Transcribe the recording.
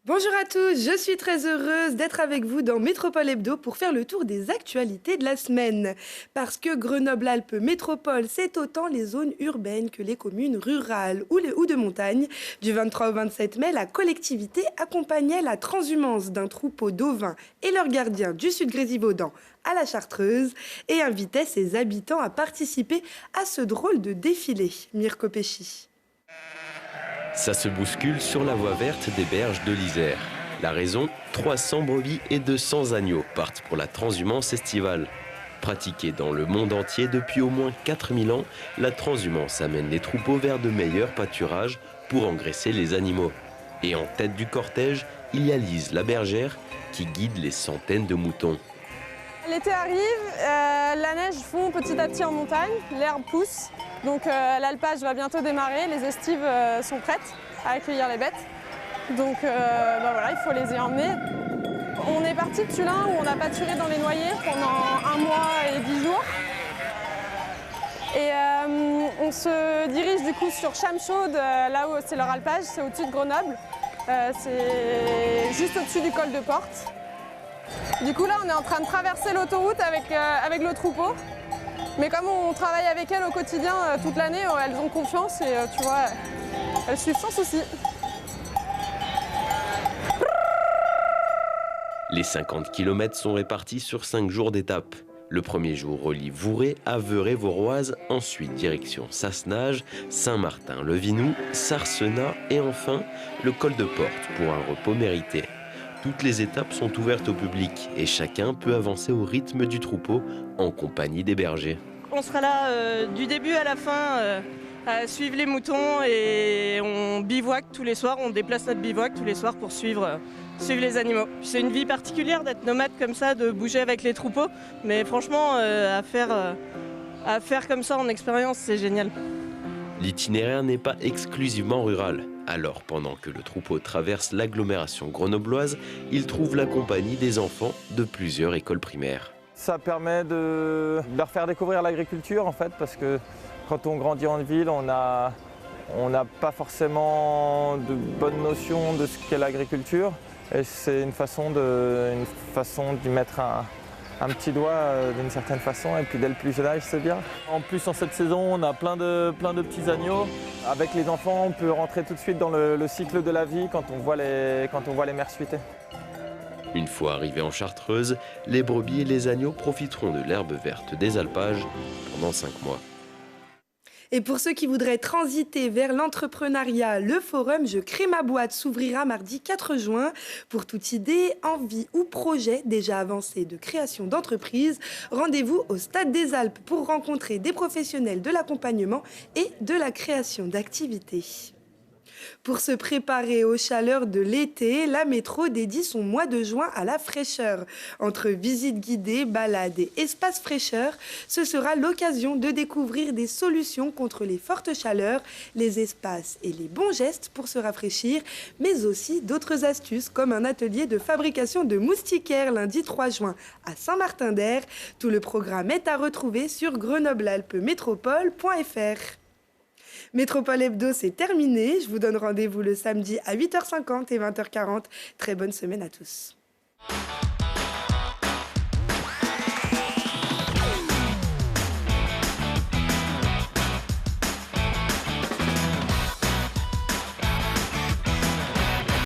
Bonjour à tous, je suis très heureuse d'être avec vous dans Métropole Hebdo pour faire le tour des actualités de la semaine. Parce que Grenoble-Alpes Métropole, c'est autant les zones urbaines que les communes rurales ou de montagne. Du 23 au 27 mai, la collectivité accompagnait la transhumance d'un troupeau d'ovins et leurs gardiens du sud Grésivaudan à la Chartreuse et invitait ses habitants à participer à ce drôle de défilé. Mirko Pesci. Ça se bouscule sur la voie verte des berges de l'Isère. La raison, 300 brebis et 200 agneaux partent pour la transhumance estivale. Pratiquée dans le monde entier depuis au moins 4000 ans, la transhumance amène les troupeaux vers de meilleurs pâturages pour engraisser les animaux. Et en tête du cortège, il y a Lise, la bergère, qui guide les centaines de moutons. L'été arrive, la neige fond petit à petit en montagne, l'herbe pousse. Donc l'alpage va bientôt démarrer, les estives sont prêtes à accueillir les bêtes. Donc voilà, il faut les y emmener. On est parti de Tulin où on a pâturé dans les noyers pendant 1 mois et 10 jours. Et on se dirige du coup sur Chamchaude, là où c'est leur alpage, c'est au-dessus de Grenoble. C'est juste au-dessus du col de Porte. Du coup là on est en train de traverser l'autoroute avec le troupeau. Mais comme on travaille avec elles au quotidien toute l'année, elles ont confiance et tu vois, elles suivent sans souci. Les 50 km sont répartis sur 5 jours d'étape. Le premier jour relie Vouré à Veurey-Voroise, ensuite direction Sassenage, Saint-Martin-le-Vinou, Sarcenat et enfin le col de Porte pour un repos mérité. Toutes les étapes sont ouvertes au public et chacun peut avancer au rythme du troupeau en compagnie des bergers. On sera là du début à la fin à suivre les moutons et on bivouac tous les soirs, on déplace notre bivouac tous les soirs pour suivre les animaux. C'est une vie particulière d'être nomade comme ça, de bouger avec les troupeaux, mais franchement à faire comme ça en expérience, c'est génial. L'itinéraire n'est pas exclusivement rural. Alors, pendant que le troupeau traverse l'agglomération grenobloise, il trouve la compagnie des enfants de plusieurs écoles primaires. Ça permet de leur faire découvrir l'agriculture en fait, parce que quand on grandit en ville, on n'a pas forcément de bonnes notions de ce qu'est l'agriculture. Et c'est une façon d'y mettre un petit doigt d'une certaine façon, et puis dès le plus jeune âge, c'est bien. En plus, en cette saison, on a plein de petits agneaux. Avec les enfants, on peut rentrer tout de suite dans le cycle de la vie quand on voit les mères suiter. Une fois arrivés en Chartreuse, les brebis et les agneaux profiteront de l'herbe verte des alpages pendant 5 mois. Et pour ceux qui voudraient transiter vers l'entrepreneuriat, le forum Je crée ma boîte s'ouvrira mardi 4 juin. Pour toute idée, envie ou projet déjà avancé de création d'entreprise, rendez-vous au Stade des Alpes pour rencontrer des professionnels de l'accompagnement et de la création d'activités. Pour se préparer aux chaleurs de l'été, la métro dédie son mois de juin à la fraîcheur. Entre visites guidées, balades et espaces fraîcheur, ce sera l'occasion de découvrir des solutions contre les fortes chaleurs, les espaces et les bons gestes pour se rafraîchir, mais aussi d'autres astuces comme un atelier de fabrication de moustiquaires lundi 3 juin à Saint-Martin-d'Air. Tout le programme est à retrouver sur grenoblealpesmétropole.fr. Métropole Hebdo, c'est terminé. Je vous donne rendez-vous le samedi à 8h50 et 20h40. Très bonne semaine à tous.